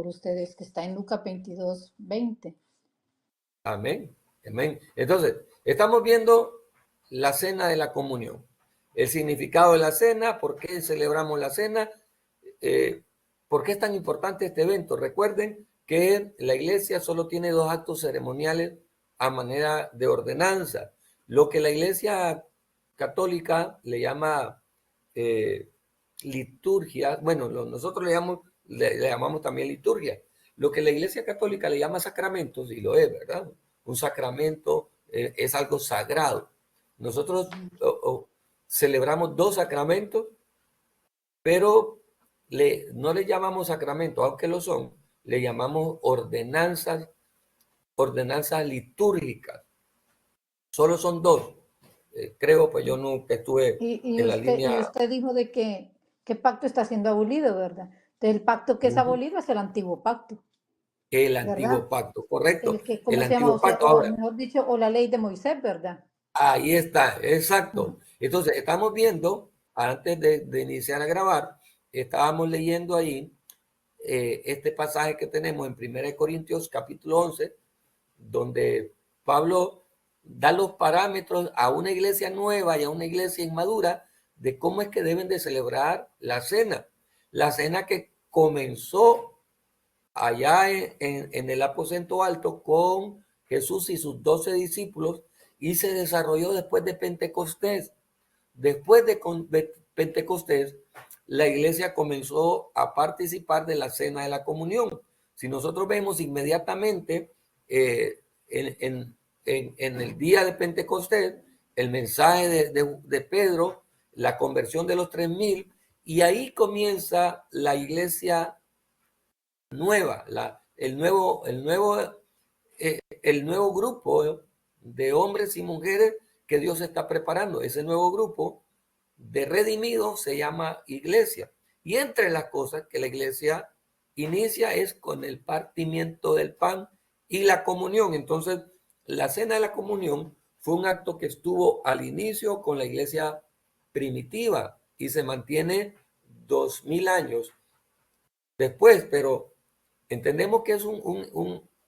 por ustedes, que está en Lucas 22:20. Amén, amén. Entonces, estamos viendo la cena de la comunión, el significado de la cena, por qué celebramos la cena, por qué es tan importante este evento. Recuerden que la iglesia solo tiene 2 actos ceremoniales a manera de ordenanza. Lo que la iglesia católica le llama liturgia, bueno, nosotros le llamamos también liturgia. Lo que la iglesia católica le llama sacramentos, y lo es, ¿verdad? Un sacramento es algo sagrado. Nosotros celebramos 2 sacramentos, pero no le llamamos sacramentos, aunque lo son, le llamamos ordenanzas litúrgicas. Solo son 2. Creo, pues yo nunca estuve en la línea. Y usted dijo de que pacto está siendo abolido, ¿verdad? El pacto que es abolido es el antiguo pacto. El ¿verdad? antiguo pacto, correcto. ¿Cómo El se llama? antiguo pacto. O Ahora, mejor dicho, o la ley de Moisés, ¿verdad? ahí está, exacto. Entonces, estamos viendo, antes de iniciar a grabar, estábamos leyendo ahí este pasaje que tenemos en 1 Corintios capítulo 11, donde Pablo da los parámetros a una iglesia nueva y a una iglesia inmadura de cómo es que deben de celebrar la cena. La cena que comenzó allá en el aposento alto con Jesús y sus 12 discípulos y se desarrolló después de Pentecostés. Después de Pentecostés, la iglesia comenzó a participar de la cena de la comunión. Si nosotros vemos inmediatamente en el día de Pentecostés, el mensaje de Pedro, la conversión de los 3,000, y ahí comienza la iglesia nueva, el nuevo grupo de hombres y mujeres que Dios está preparando. Ese nuevo grupo de redimidos se llama iglesia. Y entre las cosas que la iglesia inicia es con el partimiento del pan y la comunión. Entonces, la cena de la comunión fue un acto que estuvo al inicio con la iglesia primitiva y se mantiene 2000 años después, pero entendemos que es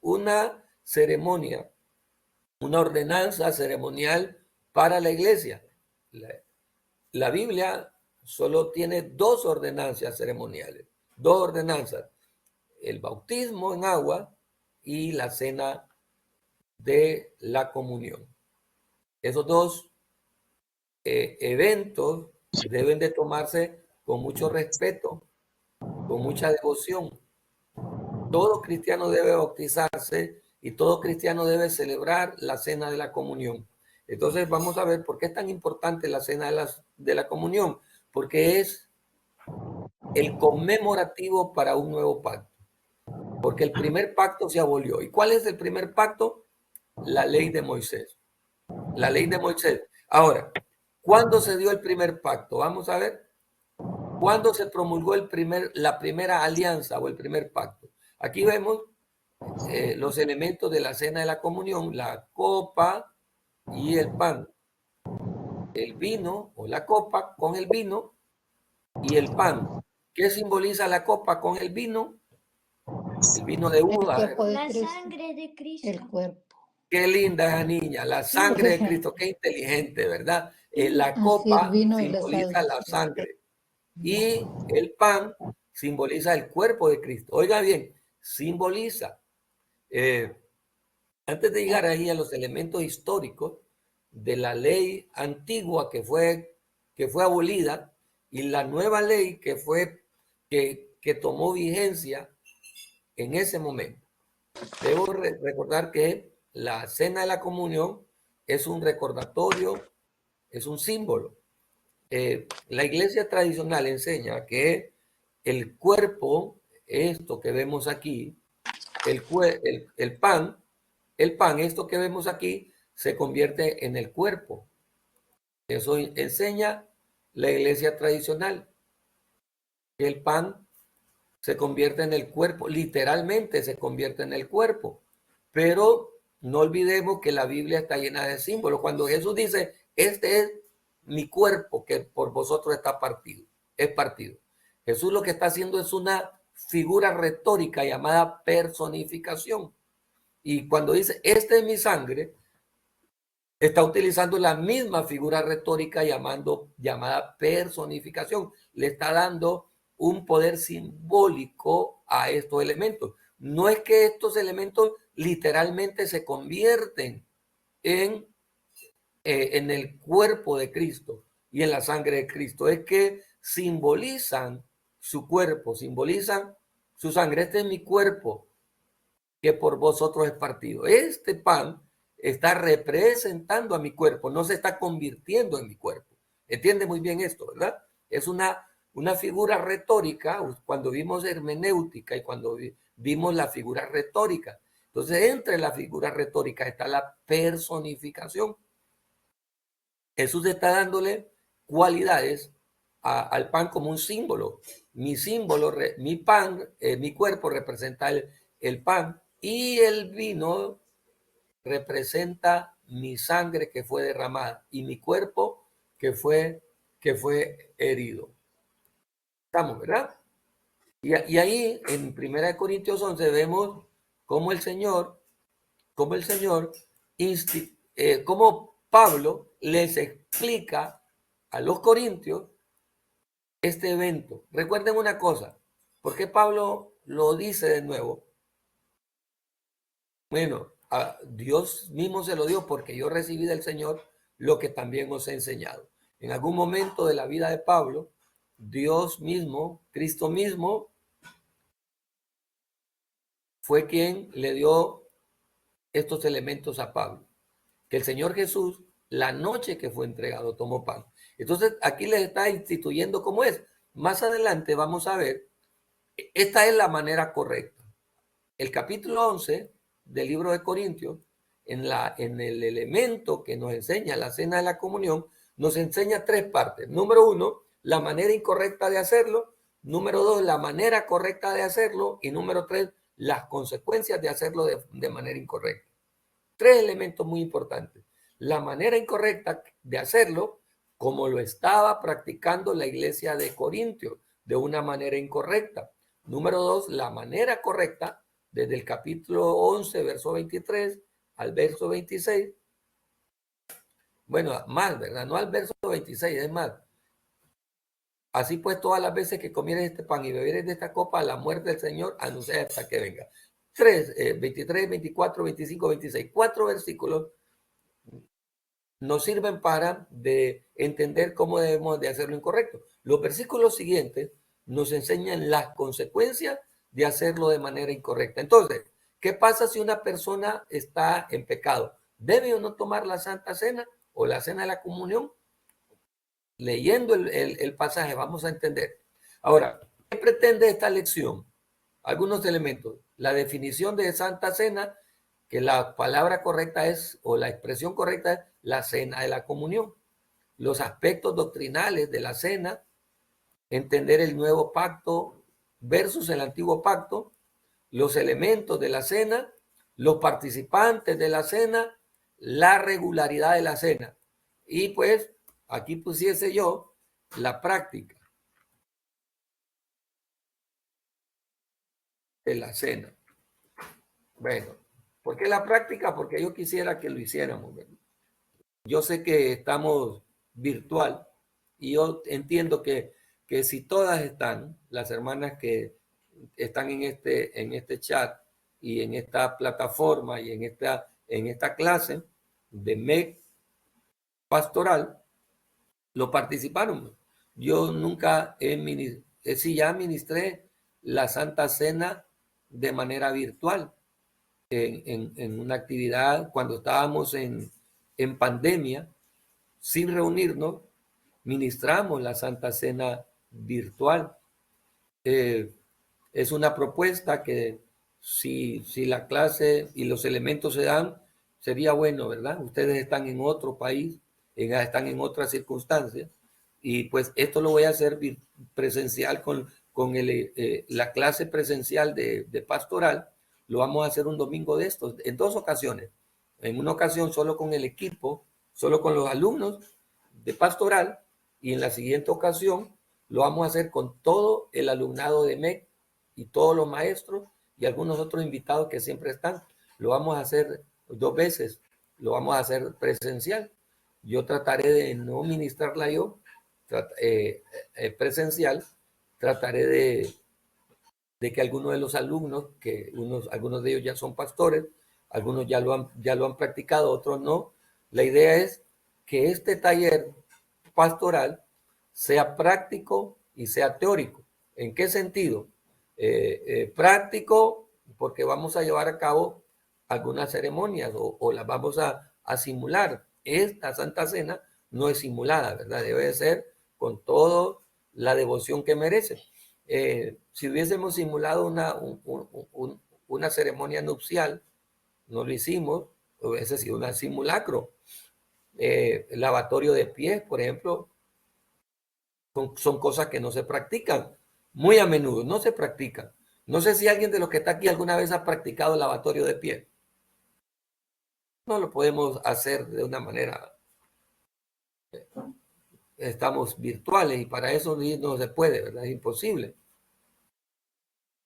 una ceremonia, una ordenanza ceremonial para la iglesia. La Biblia solo tiene 2 ordenanzas ceremoniales, 2 ordenanzas: el bautismo en agua y la cena de la comunión. Esos 2 eventos deben de tomarse con mucho respeto, con mucha devoción. Todo cristiano debe bautizarse y todo cristiano debe celebrar la cena de la comunión. Entonces vamos a ver por qué es tan importante la cena de la comunión, porque es el conmemorativo para un nuevo pacto, porque el primer pacto se abolió. ¿Y cuál es el primer pacto? La ley de Moisés. La ley de Moisés. Ahora, ¿cuándo se dio el primer pacto? Vamos a ver. ¿Cuándo se promulgó la primera alianza o el primer pacto? Aquí vemos los elementos de la cena de la comunión: la copa y el pan, el vino o la copa con el vino y el pan. ¿Qué simboliza la copa con el vino? El vino de uva. La sangre de Cristo. El cuerpo. Qué linda esa niña, la sangre de Cristo, qué inteligente, ¿verdad? La copa simboliza la sangre y el pan simboliza el cuerpo de Cristo. Oiga bien, simboliza. Antes de llegar ahí a los elementos históricos de la ley antigua que fue abolida y la nueva ley que tomó vigencia en ese momento, debo recordar que la cena de la comunión es un recordatorio, es un símbolo. La iglesia tradicional enseña que el cuerpo, esto que vemos aquí, el pan, esto que vemos aquí, se convierte en el cuerpo. Eso enseña la iglesia tradicional, que el pan se convierte en el cuerpo, literalmente se convierte en el cuerpo. Pero no olvidemos que la Biblia está llena de símbolos. Cuando Jesús dice, este es mi cuerpo que por vosotros está partido, es partido. Jesús lo que está haciendo es una figura retórica llamada personificación. Y cuando dice, esta es mi sangre, está utilizando la misma figura retórica llamada personificación. Le está dando un poder simbólico a estos elementos. No es que estos elementos literalmente se convierten en el cuerpo de Cristo y en la sangre de Cristo, es que simbolizan su cuerpo, simbolizan su sangre. Este es mi cuerpo que por vosotros es partido. Este pan está representando a mi cuerpo, no se está convirtiendo en mi cuerpo. Entiende muy bien esto, ¿verdad? Es una figura retórica, cuando vimos hermenéutica y cuando vimos la figura retórica. Entonces, entre la figura retórica está la personificación. Jesús está dándole cualidades al pan como un símbolo. Mi símbolo, mi pan, mi cuerpo representa el pan y el vino representa mi sangre que fue derramada y mi cuerpo que fue herido. Estamos, ¿verdad? Y ahí en 1 Corintios 11 vemos cómo el Señor, cómo Pablo les explica a los corintios este evento. Recuerden una cosa, ¿por qué Pablo lo dice de nuevo? Bueno, a Dios mismo se lo dio porque yo recibí del Señor lo que también os he enseñado. En algún momento de la vida de Pablo, Dios mismo, Cristo mismo, fue quien le dio estos elementos a Pablo. Que el Señor Jesús, la noche que fue entregado, tomó pan. Entonces, aquí les está instituyendo cómo es. Más adelante vamos a ver, esta es la manera correcta. El capítulo 11 del libro de Corintios, en el elemento que nos enseña la cena de la comunión, nos enseña tres partes. Número 1, la manera incorrecta de hacerlo. Número 2, la manera correcta de hacerlo. Y número 3, las consecuencias de hacerlo de manera incorrecta. Tres elementos muy importantes. La manera incorrecta de hacerlo, como lo estaba practicando la iglesia de Corintios, de una manera incorrecta. Número 2, la manera correcta, desde el capítulo 11, verso 23 al verso 26. Bueno, más, ¿verdad? No al verso 26, es más. Así pues, todas las veces que comieres este pan y bebieres de esta copa, la muerte del Señor, anuncia hasta que venga. 23, 24, 25, 26. 4 versículos nos sirven para entender cómo debemos de hacerlo incorrecto. Los versículos siguientes nos enseñan las consecuencias de hacerlo de manera incorrecta. Entonces, ¿qué pasa si una persona está en pecado? ¿Debe o no tomar la Santa Cena o la Cena de la Comunión? Leyendo el pasaje vamos a entender. Ahora, ¿qué pretende esta lección? Algunos elementos. La definición de Santa Cena, que la palabra correcta es, o la expresión correcta es, la cena de la comunión. Los aspectos doctrinales de la cena, entender el nuevo pacto versus el antiguo pacto, los elementos de la cena, los participantes de la cena, la regularidad de la cena. Y pues, aquí pusiese yo la práctica de la cena. Bueno, ¿por qué la práctica? Porque yo quisiera que lo hiciéramos. ¿Verdad? Yo sé que estamos virtual y yo entiendo que si todas están, las hermanas que están en este chat y en esta plataforma y en esta clase de MEC pastoral, lo participaron. Yo nunca sí, ya ministré la Santa Cena de manera virtual en una actividad cuando estábamos en pandemia, sin reunirnos, ministramos la Santa Cena virtual. Es una propuesta que si la clase y los elementos se dan, sería bueno, ¿verdad? Ustedes están en otro país, están en otras circunstancias, y pues esto lo voy a hacer presencial con la clase presencial de pastoral. Lo vamos a hacer un domingo de estos, en 2 ocasiones. En una ocasión solo con el equipo, solo con los alumnos de pastoral, y en la siguiente ocasión lo vamos a hacer con todo el alumnado de MEC y todos los maestros y algunos otros invitados que siempre están. Lo vamos a hacer 2 veces, lo vamos a hacer presencial. Yo trataré de no ministrarla yo presencial, trataré de que algunos de los alumnos, que algunos de ellos ya son pastores, algunos ya lo han practicado, otros no. La idea es que este taller pastoral sea práctico y sea teórico. ¿En qué sentido? Práctico, porque vamos a llevar a cabo algunas ceremonias o las vamos a simular. Esta Santa Cena no es simulada, ¿verdad? Debe ser con toda la devoción que merece. Si hubiésemos simulado una ceremonia nupcial, no lo hicimos, hubiese sido un simulacro. Lavatorio de pies, por ejemplo, son cosas que no se practican. Muy a menudo no se practican. No sé si alguien de los que está aquí alguna vez ha practicado lavatorio de pies. No lo podemos hacer de una manera. Estamos virtuales y para eso no se puede, ¿verdad? Es imposible.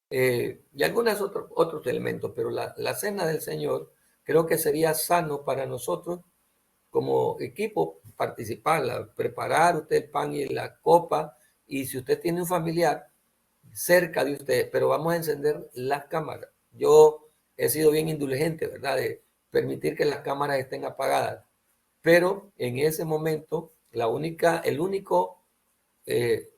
Y algunos otros elementos, pero la cena del Señor creo que sería sano para nosotros como equipo participar, preparar usted el pan y la copa, y si usted tiene un familiar cerca de usted, pero vamos a encender las cámaras. Yo he sido bien indulgente, ¿verdad? De permitir que las cámaras estén apagadas, pero en ese momento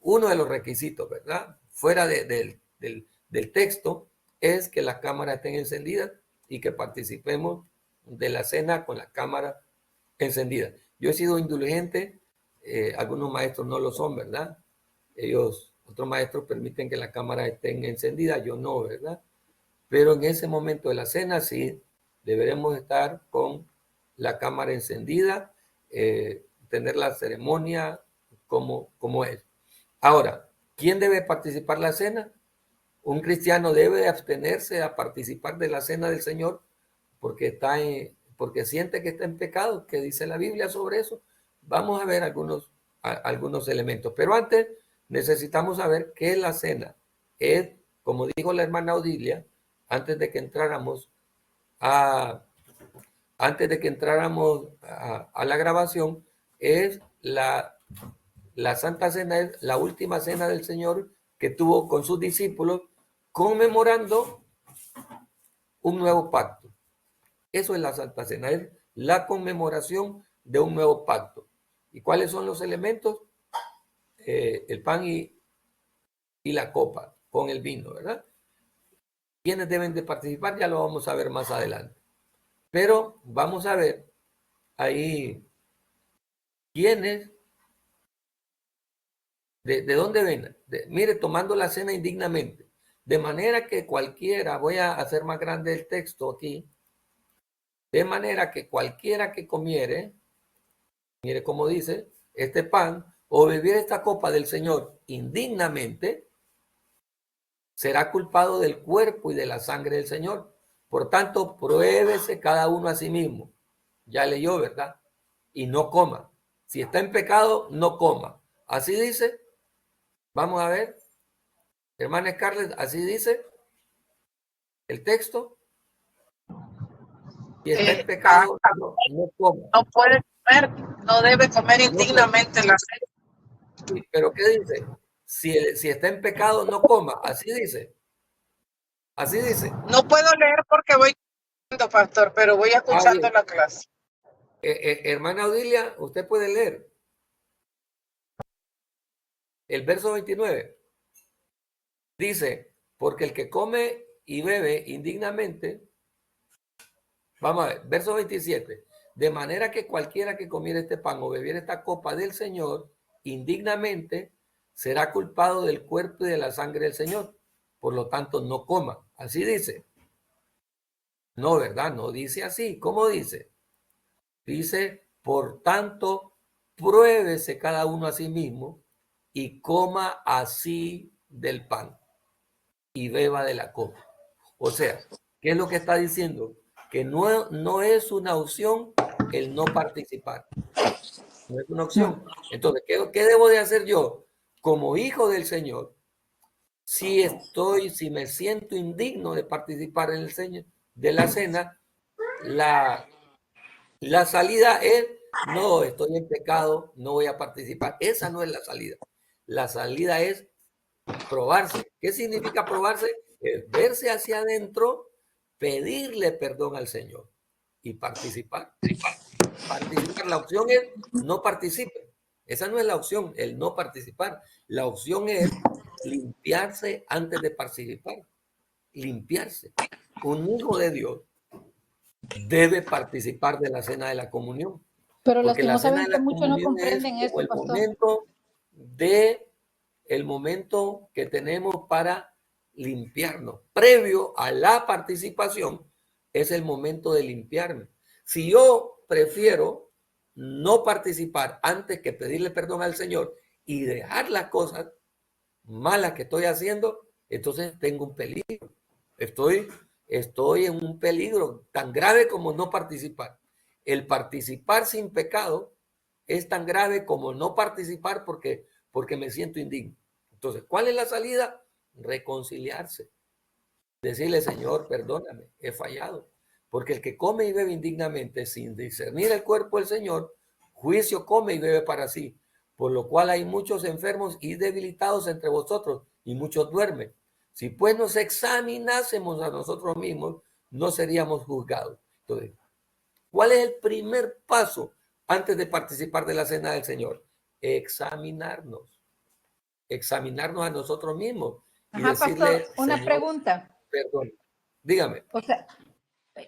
uno de los requisitos, ¿verdad? Fuera del texto es que las cámaras estén encendidas y que participemos de la cena con la cámara encendida. Yo he sido indulgente, algunos maestros no lo son, ¿verdad? Otros maestros permiten que las cámaras estén encendidas, yo no, ¿verdad? Pero en ese momento de la cena sí, deberemos estar con la cámara encendida, tener la ceremonia como es. Ahora, ¿quién debe participar en la cena? Un cristiano debe abstenerse a participar de la cena del Señor porque siente que está en pecado, que dice la Biblia sobre eso. Vamos a ver algunos elementos, pero antes necesitamos saber qué es la cena. Es, como dijo la hermana Odilia, antes de que entráramos a la grabación, es la Santa Cena, es la última cena del Señor que tuvo con sus discípulos, conmemorando un nuevo pacto. Eso es la Santa Cena, es la conmemoración de un nuevo pacto. ¿Y cuáles son los elementos? El pan y la copa con el vino, ¿verdad? ¿Quiénes deben de participar? Ya lo vamos a ver más adelante. Pero vamos a ver ahí quiénes, de dónde ven. Mire, tomando la cena indignamente. De manera que cualquiera, voy a hacer más grande el texto aquí, de manera que cualquiera que comiere, mire cómo dice, este pan o bebiera esta copa del Señor indignamente, será culpado del cuerpo y de la sangre del Señor. Por tanto, pruébese cada uno a sí mismo. Ya leyó, ¿verdad? Y no coma. Si está en pecado, no coma. Así dice. Vamos a ver. Hermana Scarlett, así dice el texto. Si está en pecado, no coma. No puede comer, no debe comer indignamente la cena. Sí, pero ¿qué dice? Si está en pecado, no coma. Así dice. Así dice. No puedo leer porque voy escuchando, pastor, pero voy escuchando la clase. Hermana Odilia, usted puede leer el verso 29. Dice, porque el que come y bebe indignamente, vamos a ver, verso 27, de manera que cualquiera que comiera este pan o bebiera esta copa del Señor indignamente, será culpado del cuerpo y de la sangre del Señor. Por lo tanto, no coma. Así dice. No, ¿verdad? No dice así. ¿Cómo dice? Dice, por tanto, pruébese cada uno a sí mismo y coma así del pan y beba de la copa. O sea, ¿qué es lo que está diciendo? Que no es una opción el no participar. No es una opción. Entonces, ¿qué debo de hacer yo? Como hijo del Señor, si me siento indigno de participar en el Señor, de la cena, la salida es, no, estoy en pecado, no voy a participar. Esa no es la salida. La salida es probarse. ¿Qué significa probarse? Es verse hacia adentro, pedirle perdón al Señor y participar. Participar. La opción es no participe. Esa no es la opción, el no participar. La opción es limpiarse antes de participar. Limpiarse. Un hijo de Dios debe participar de la cena de la comunión. Pero Porque la cena de lastimosamente la muchos no comunión es comprenden como esto, pastor. el momento que tenemos para limpiarnos. Previo a la participación es el momento de limpiarme. Si yo prefiero no participar antes que pedirle perdón al Señor y dejar las cosas malas que estoy haciendo, entonces tengo un peligro. Estoy en un peligro tan grave como no participar. El participar sin pecado es tan grave como no participar porque me siento indigno. Entonces, ¿cuál es la salida? Reconciliarse. Decirle, Señor, perdóname, he fallado. Porque el que come y bebe indignamente sin discernir el cuerpo del Señor, juicio come y bebe para sí. Por lo cual hay muchos enfermos y debilitados entre vosotros y muchos duermen. Si pues nos examinásemos a nosotros mismos, no seríamos juzgados. Entonces, ¿cuál es el primer paso antes de participar de la cena del Señor? Examinarnos a nosotros mismos y Ajá, pastor, decirle, una Señor, pregunta. perdón. Dígame. O sea,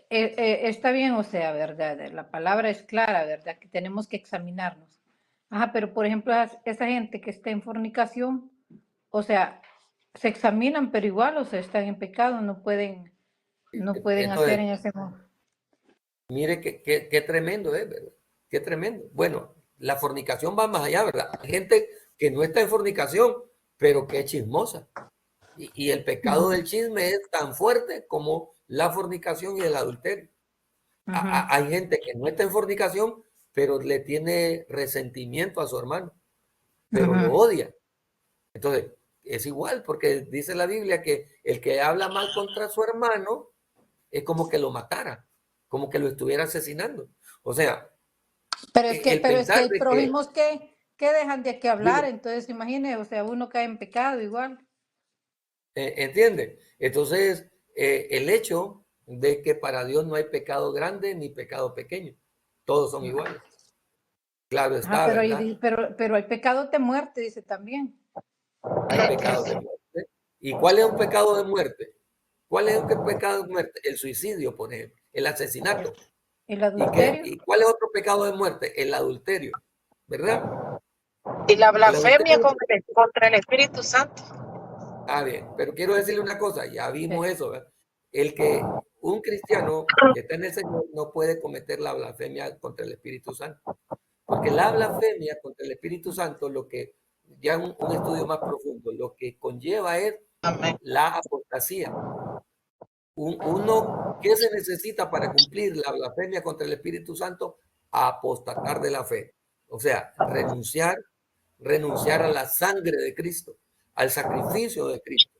está bien, o sea, ¿verdad? La palabra es clara, ¿verdad? Que tenemos que examinarnos. Ajá, pero por ejemplo, esa gente que está en fornicación, o sea, se examinan, pero igual, o sea, están en pecado, no pueden hacer Entonces, en ese momento. mire qué tremendo es, ¿verdad? Qué tremendo. Bueno, la fornicación va más allá, ¿verdad? Hay gente que no está en fornicación, pero que es chismosa. Y el pecado del chisme es tan fuerte como la fornicación y el adulterio. Hay gente que no está en fornicación, pero le tiene resentimiento a su hermano, pero lo odia. Entonces, es igual, porque dice la Biblia que el que habla mal contra su hermano es como que lo matara, como que lo estuviera asesinando. O sea, Pero el es que pensar hay de que, prójimos que dejan de que hablar, digo, entonces imagine, o sea, uno cae en pecado igual. ¿entiende? Entonces, el hecho de que para Dios no hay pecado grande ni pecado pequeño, todos son iguales. Claro Ajá, está, ¿verdad? pero hay pecado de muerte, dice también. Hay pecados de muerte. ¿Y cuál es un pecado de muerte? ¿Cuál es un pecado de muerte? El suicidio, por ejemplo, el asesinato. El ¿Y qué? adulterio. ¿Y cuál es otro pecado de muerte? El adulterio, ¿verdad? Y la El blasfemia adulterio. contra el Espíritu Santo. Bien, pero quiero decirle una cosa, ya vimos eso, ¿verdad? Un cristiano que está en el Señor no puede cometer la blasfemia contra el Espíritu Santo, porque la blasfemia contra el Espíritu Santo, lo que ya un estudio más profundo, lo que conlleva es Amén. la apostasía. ¿Qué se necesita para cumplir la blasfemia contra el Espíritu Santo? Apostatar de la fe. O sea, renunciar a la sangre de Cristo, al sacrificio de Cristo.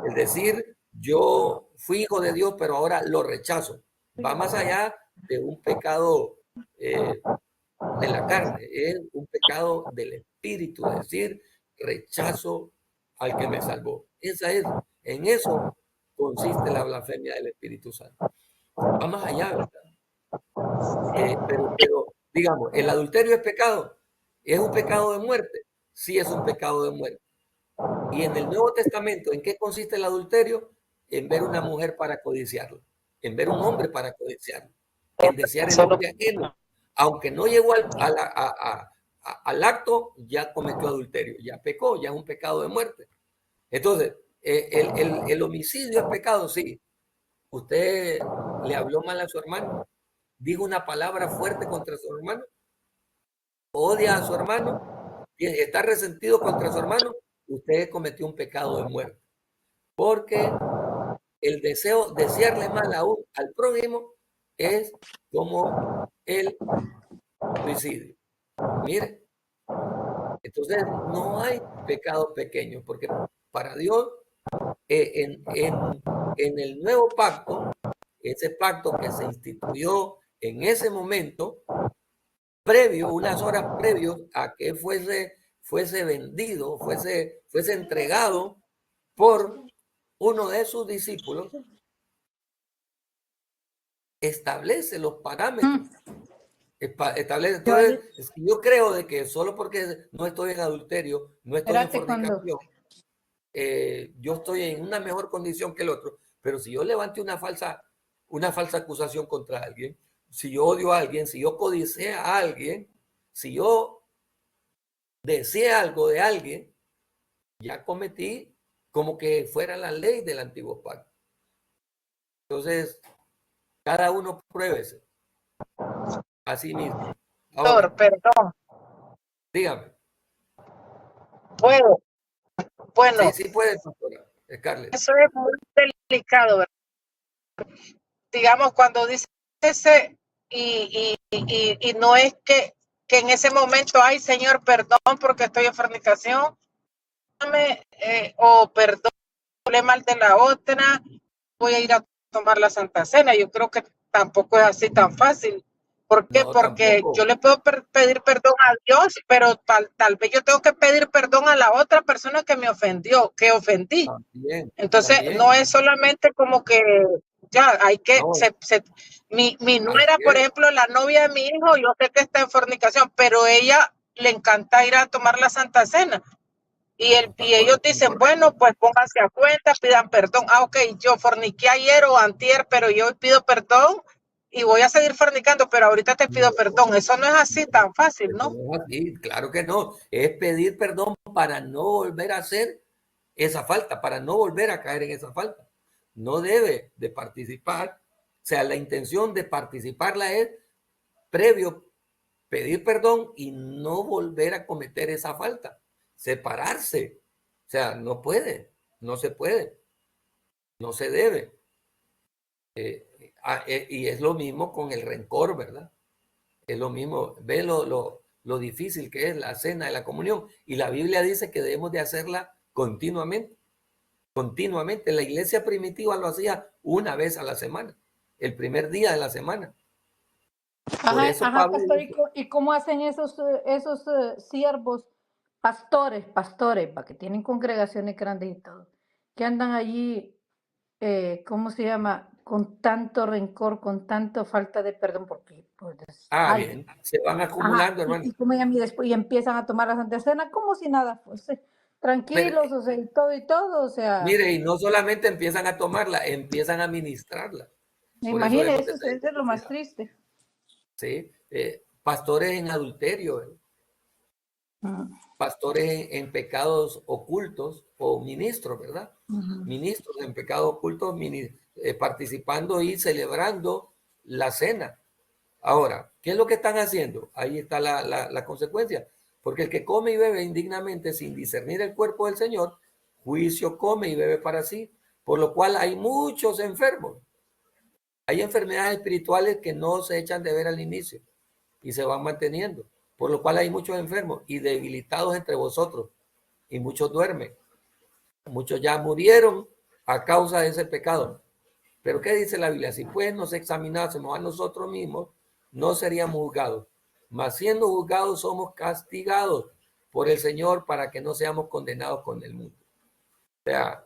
Es decir, yo fui hijo de Dios, pero ahora lo rechazo. Va más allá de un pecado de la carne, es un pecado del espíritu, es decir, rechazo al que me salvó. En eso consiste la blasfemia del Espíritu Santo. Va más allá, ¿verdad? Pero, digamos, ¿el adulterio es pecado? ¿Es un pecado de muerte? Sí, es un pecado de muerte. Y en el Nuevo Testamento, ¿en qué consiste el adulterio? En ver una mujer para codiciarla, en ver un hombre para codiciarlo, en desear el hombre ajeno. Aunque no llegó al acto, ya cometió adulterio, ya pecó, ya es un pecado de muerte. Entonces, el homicidio es pecado, sí. Usted le habló mal a su hermano, dijo una palabra fuerte contra su hermano, odia a su hermano, está resentido contra su hermano, usted cometió un pecado de muerte. Porque el desearle mal al prójimo es como el suicidio. Mire, entonces no hay pecado pequeño, porque para Dios en el nuevo pacto, ese pacto que se instituyó en ese momento, unas horas previos a que fuese vendido, fuese entregado por uno de sus discípulos, establece los parámetros. Establece. Entonces, yo creo de que solo porque no estoy en adulterio, no estoy en fornicación, yo estoy en una mejor condición que el otro, pero si yo levante una falsa acusación contra alguien, si yo odio a alguien, si yo codiceo a alguien, si yo deseo algo de alguien, ya cometí como que fuera la ley del antiguo pacto. Entonces, cada uno pruébese a sí mismo. Ahora, Perdón, dígame. puedo. Bueno, Sí puede, pastora Scarlett. eso es muy delicado, ¿verdad? Digamos, cuando dice ese, y no es que en ese momento, ay, Señor, perdón porque estoy en fornicación, o perdón, hablé mal de la otra, voy a ir a tomar la Santa Cena. Yo creo que tampoco es así tan fácil. ¿Por qué? No, Porque tampoco. yo le puedo pedir perdón a Dios, pero tal vez yo tengo que pedir perdón a la otra persona que me ofendió, que ofendí. También, Entonces, también. no es solamente como que ya hay que, No, mi nuera, por ejemplo, la novia de mi hijo, yo sé que está en fornicación, pero ella le encanta ir a tomar la Santa Cena. Y ellos dicen, bueno, pues pónganse a cuenta, pidan perdón. Ah, ok, yo forniqué ayer o antier, pero yo pido perdón y voy a seguir fornicando, pero ahorita te pido perdón. Eso no es así tan fácil, ¿no? No es así, claro que no. Es pedir perdón para no volver a hacer esa falta, para no volver a caer en esa falta. No debe de participar. O sea, la intención de participarla es previo pedir perdón y no volver a cometer esa falta. Separarse. O sea, no puede, no se puede, no se debe. Y es lo mismo con el rencor, ¿verdad? Es lo mismo. Ve lo difícil que es la cena de la comunión. Y la Biblia dice que debemos de hacerla continuamente. Continuamente. La iglesia primitiva lo hacía una vez a la semana, el primer día de la semana. Por eso Pablo pastor, dice, ¿y cómo hacen esos siervos, pastores, para que tienen congregaciones grandes y todo, que andan allí, ¿cómo se llama? Con tanto rencor, con tanta falta de perdón, porque pues, ay, bien, se van acumulando, hermano. y comen y después y empiezan a tomar la Santa Cena como si nada fuese, Pero, tranquilos, o sea, y todo, o sea, mire, y no solamente empiezan a tomarla, empiezan a ministrarla. me Por eso imagino, debemos de eso tener es lo más cuidado. triste. ¿Sí? Pastores en adulterio, pastores en pecados ocultos o ministros, ¿verdad? Ministros en pecados ocultos participando y celebrando la cena. Ahora, ¿qué es lo que están haciendo? Ahí está la consecuencia. Porque el que come y bebe indignamente sin discernir el cuerpo del Señor, juicio come y bebe para sí, por lo cual hay muchos enfermos. Hay enfermedades espirituales que no se echan de ver al inicio y se van manteniendo, por lo cual hay muchos enfermos y debilitados entre vosotros, y muchos duermen. Muchos ya murieron a causa de ese pecado. Pero ¿qué dice la Biblia? Si pues nos examinásemos a nosotros mismos, no seríamos juzgados. Mas siendo juzgados, somos castigados por el Señor para que no seamos condenados con el mundo. O sea,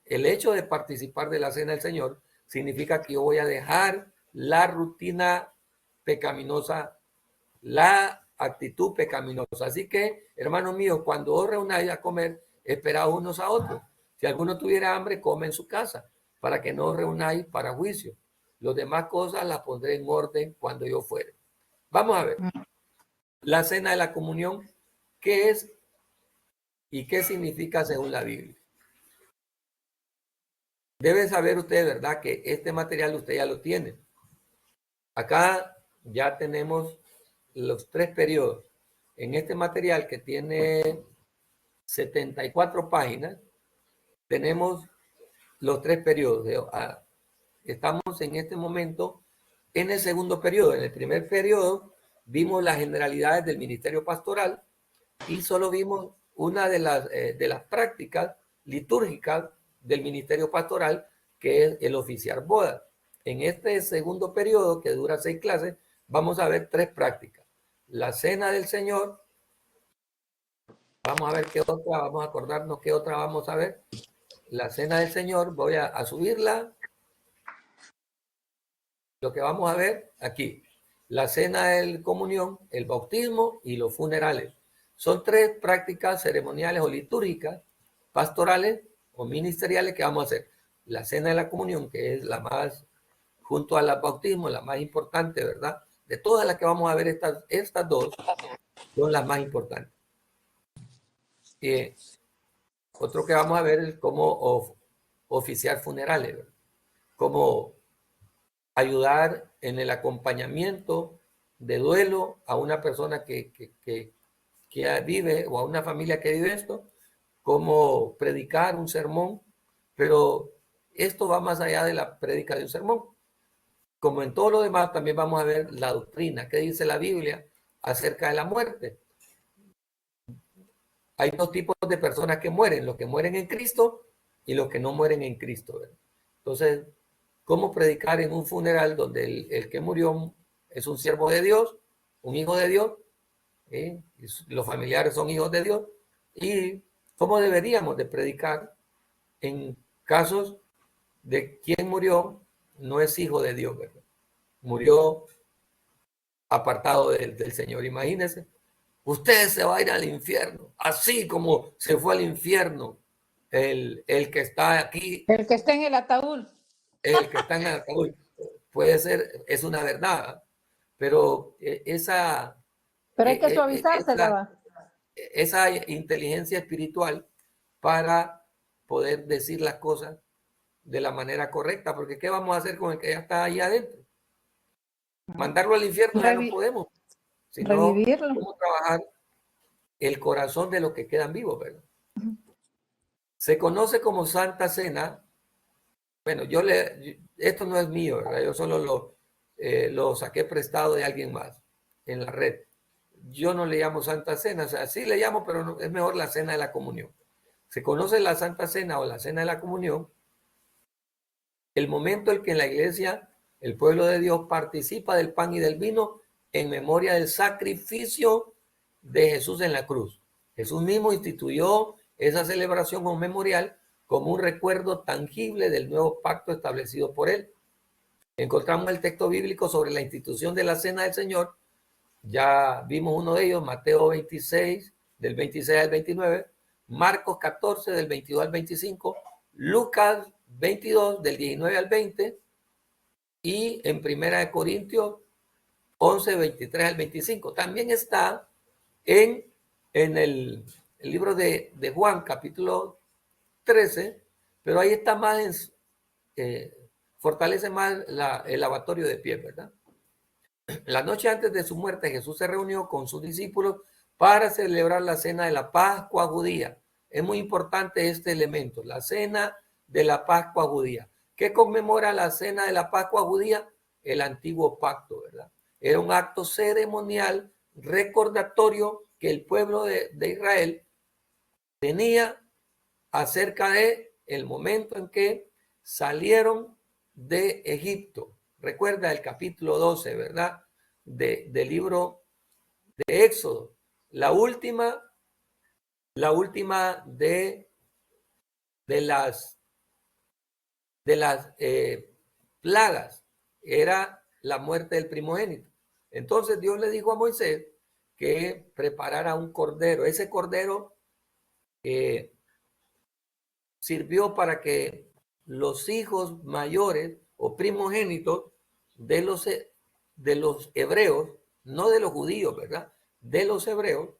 el hecho de participar de la cena del Señor significa que yo voy a dejar la rutina pecaminosa, la actitud pecaminosa. Así que, hermanos míos, cuando os reunáis a comer, esperaos unos a otros. Si alguno tuviera hambre, come en su casa, para que no os reunáis para juicio. Las demás cosas las pondré en orden cuando yo fuere. Vamos a ver. La cena de la comunión, ¿qué es y qué significa según la Biblia? Debe saber usted, ¿verdad?, que este material usted ya lo tiene. Acá ya tenemos los 3 periodos. En este material que tiene 74 páginas, tenemos los 3 periodos. Estamos en este momento en el segundo periodo. En el primer periodo vimos las generalidades del ministerio pastoral y solo vimos una de las prácticas litúrgicas del ministerio pastoral, que es el oficiar bodas. En este segundo periodo, que dura 6 clases, vamos a ver 3 prácticas. La cena del Señor. Vamos a ver qué otra, vamos a acordarnos qué otra vamos a ver. La cena del Señor, voy a subirla. Lo que vamos a ver aquí, la cena de comunión, el bautismo y los funerales. Son 3 prácticas ceremoniales o litúrgicas, pastorales o ministeriales que vamos a hacer. La cena de la comunión, que es la más, junto al bautismo, la más importante, ¿verdad? De todas las que vamos a ver, estas 2 son las más importantes. Otro que vamos a ver es cómo oficiar funerales, ¿verdad? Cómo ayudar en el acompañamiento de duelo a una persona que vive, o a una familia que vive esto, cómo predicar un sermón, pero esto va más allá de la prédica de un sermón. Como en todo lo demás, también vamos a ver la doctrina, qué dice la Biblia acerca de la muerte. Hay 2 tipos de personas que mueren, los que mueren en Cristo y los que no mueren en Cristo, ¿verdad? Entonces, ¿cómo predicar en un funeral donde el que murió es un siervo de Dios, un hijo de Dios, y los familiares son hijos de Dios? ¿Y cómo deberíamos de predicar en casos de quien murió no es hijo de Dios, ¿verdad? Murió apartado del Señor. Imagínense, usted se va a ir al infierno, así como se fue al infierno el que está aquí. El que está en el ataúd. El que está en el ataúd. Puede ser, es una verdad, pero Pero hay que suavizársela. esa inteligencia espiritual para poder decir las cosas de la manera correcta, porque ¿qué vamos a hacer con el que ya está ahí adentro? Mandarlo al infierno ya no podemos, sino revivirlo. cómo trabajar el corazón de los que quedan vivos, ¿verdad? Se conoce como Santa Cena. Bueno, esto no es mío, ¿verdad? Yo solo lo saqué prestado de alguien más en la red. Yo no le llamo Santa Cena, o sea, sí le llamo, pero no, es mejor la Cena de la Comunión. Se conoce la Santa Cena o la Cena de la Comunión, el momento en que en la iglesia el pueblo de Dios participa del pan y del vino en memoria del sacrificio de Jesús en la cruz. Jesús mismo instituyó esa celebración o memorial como un recuerdo tangible del nuevo pacto establecido por él. Encontramos el texto bíblico sobre la institución de la Cena del Señor. Ya vimos uno de ellos, Mateo 26, del 26 al 29, Marcos 14, del 22 al 25, Lucas 22, del 19 al 20, y en Primera de Corintios 11, 23 al 25. También está en el libro de Juan, capítulo 13, pero ahí está más, fortalece más el lavatorio de pies, ¿verdad? La noche antes de su muerte, Jesús se reunió con sus discípulos para celebrar la cena de la Pascua judía. Es muy importante este elemento, la cena de la Pascua judía. ¿Qué conmemora la cena de la Pascua judía? El antiguo pacto, ¿verdad? Era un acto ceremonial recordatorio que el pueblo de Israel tenía acerca de el momento en que salieron de Egipto. Recuerda el capítulo 12, ¿verdad? Del libro de Éxodo. La última de las plagas era la muerte del primogénito. Entonces Dios le dijo a Moisés que preparara un cordero. Ese cordero sirvió para que los hijos mayores o primogénitos de los hebreos, no de los judíos, ¿verdad? De los hebreos,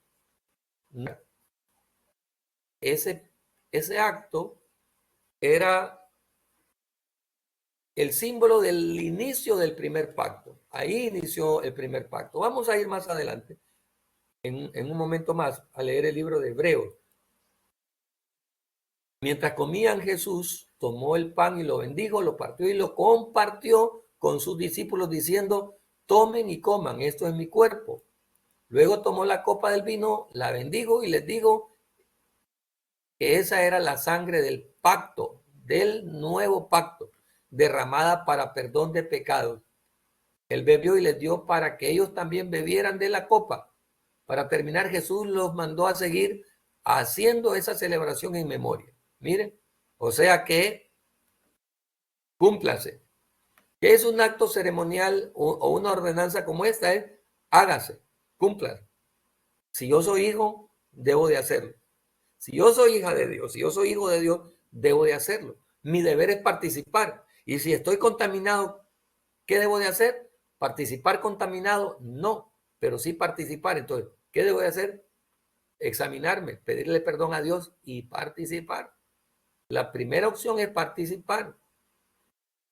ese acto era el símbolo del inicio del primer pacto. Ahí inició el primer pacto. Vamos a ir más adelante, en un momento más, a leer el libro de Hebreos. Mientras comían, Jesús tomó el pan y lo bendijo, lo partió y lo compartió con sus discípulos diciendo: tomen y coman, esto es mi cuerpo. Luego tomó la copa del vino, la bendijo y les dijo que esa era la sangre del pacto del nuevo pacto, derramada para perdón de pecados. Él bebió y les dio para que ellos también bebieran de la copa. Para terminar, Jesús los mandó a seguir haciendo esa celebración en memoria. Miren, o sea que cúmplase. ¿Qué es un acto ceremonial o una ordenanza como esta? Es hágase, cúmplase. Si yo soy hijo, debo de hacerlo. Si yo soy hija de Dios, si yo soy hijo de Dios, debo de hacerlo. Mi deber es participar. Y si estoy contaminado, ¿qué debo de hacer? ¿Participar contaminado? No, pero sí participar. Entonces, ¿qué debo de hacer? Examinarme, pedirle perdón a Dios y participar. La primera opción es participar,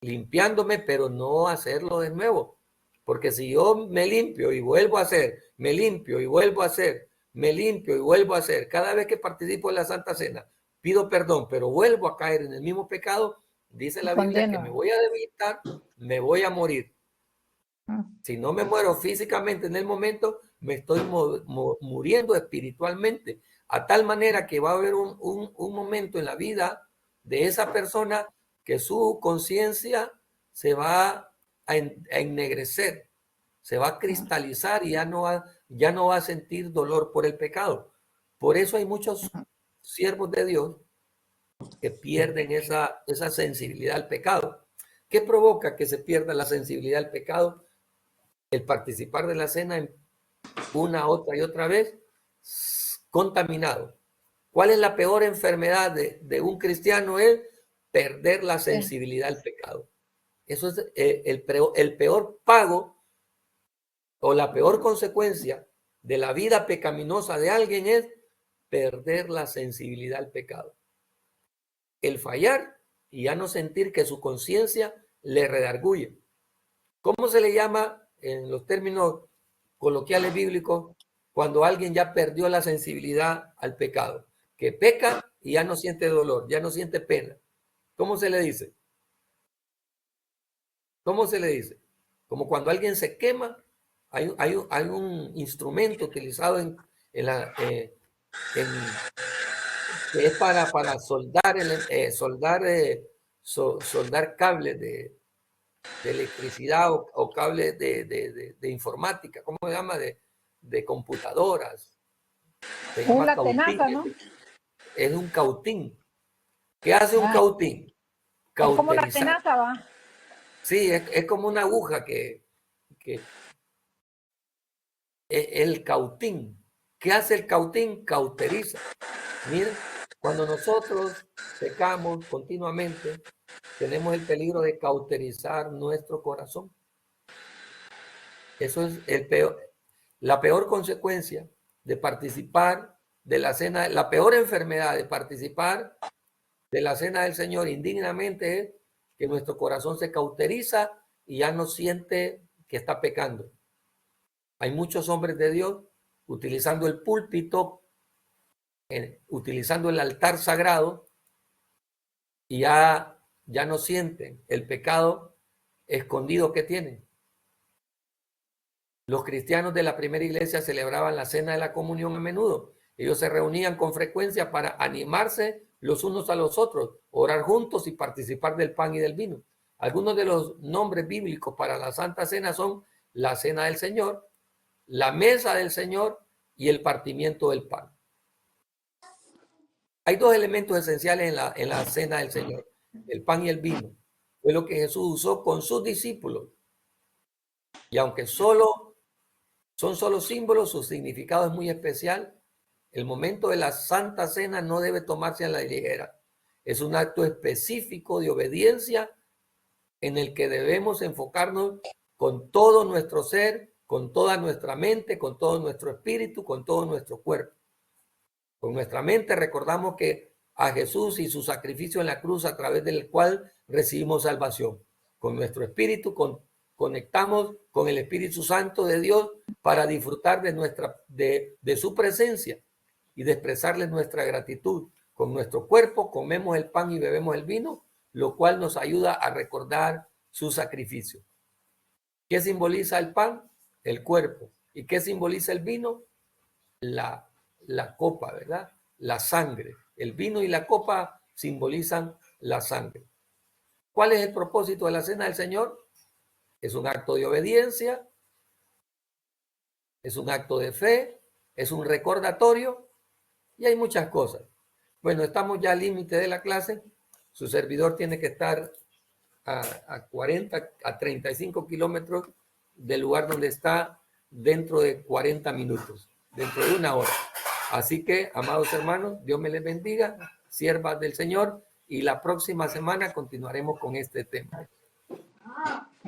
limpiándome, pero no hacerlo de nuevo. Porque si yo me limpio y vuelvo a hacer, me limpio y vuelvo a hacer, me limpio y vuelvo a hacer, cada vez que participo en la Santa Cena, pido perdón, pero vuelvo a caer en el mismo pecado, dice la Biblia que me voy a debilitar, me voy a morir. Si no me muero físicamente en el momento, me estoy muriendo espiritualmente, a tal manera que va a haber un momento en la vida de esa persona que su conciencia se va a ennegrecer, se va a cristalizar y ya no va a sentir dolor por el pecado. Por eso hay muchos siervos de Dios que pierden esa sensibilidad al pecado. ¿Qué provoca que se pierda la sensibilidad al pecado? El participar de la cena una, otra y otra vez, contaminado. ¿Cuál es la peor enfermedad de un cristiano? Es perder la sensibilidad al pecado. Eso es el peor pago o la peor consecuencia de la vida pecaminosa de alguien es perder la sensibilidad al pecado. El fallar y ya no sentir que su conciencia le redarguye. ¿Cómo se le llama en los términos coloquiales bíblicos cuando alguien ya perdió la sensibilidad al pecado? Que peca y ya no siente dolor, ya no siente pena. ¿Cómo se le dice? ¿Cómo se le dice? Como cuando alguien se quema, hay un instrumento utilizado que es para soldar cables de electricidad o cables de informática, ¿cómo se llama? De computadoras. Se llama Una cautín. tenaza, ¿no? Es un cautín. ¿Qué hace un cautín? Es como la tenaza, ¿va? Sí, es como una aguja que el cautín. ¿Qué hace el cautín? Cauteriza. Miren, cuando nosotros pecamos continuamente, tenemos el peligro de cauterizar nuestro corazón. Eso es la peor consecuencia de participar de la cena, la peor enfermedad de participar de la cena del Señor indignamente es que nuestro corazón se cauteriza y ya no siente que está pecando. Hay muchos hombres de Dios utilizando el púlpito, utilizando el altar sagrado y ya no sienten el pecado escondido que tienen. Los cristianos de la primera iglesia celebraban la cena de la comunión a menudo. Ellos se reunían con frecuencia para animarse los unos a los otros, orar juntos y participar del pan y del vino. Algunos de los nombres bíblicos para la Santa Cena son la Cena del Señor, la Mesa del Señor y el partimiento del pan. Hay dos elementos esenciales en la Cena del Señor, el pan y el vino. Fue lo que Jesús usó con sus discípulos. Y aunque son solo símbolos, su significado es muy especial. El momento de la Santa Cena no debe tomarse a la ligera. Es un acto específico de obediencia en el que debemos enfocarnos con todo nuestro ser, con toda nuestra mente, con todo nuestro espíritu, con todo nuestro cuerpo. Con nuestra mente recordamos que a Jesús y su sacrificio en la cruz a través del cual recibimos salvación. Con nuestro espíritu conectamos con el Espíritu Santo de Dios para disfrutar de su presencia y de expresarle nuestra gratitud. Con nuestro cuerpo comemos el pan y bebemos el vino, lo cual nos ayuda a recordar su sacrificio. ¿Qué simboliza el pan? El cuerpo. ¿Y qué simboliza el vino? La copa, ¿verdad? La sangre. El vino y la copa simbolizan la sangre. ¿Cuál es el propósito de la cena del Señor? Es un acto de obediencia, es un acto de fe, es un recordatorio y hay muchas cosas. Bueno, estamos ya al límite de la clase. Su servidor tiene que estar a 40, a 35 kilómetros del lugar donde está dentro de 40 minutos, dentro de una hora. Así que, amados hermanos, Dios me les bendiga, siervas del Señor, y la próxima semana continuaremos con este tema.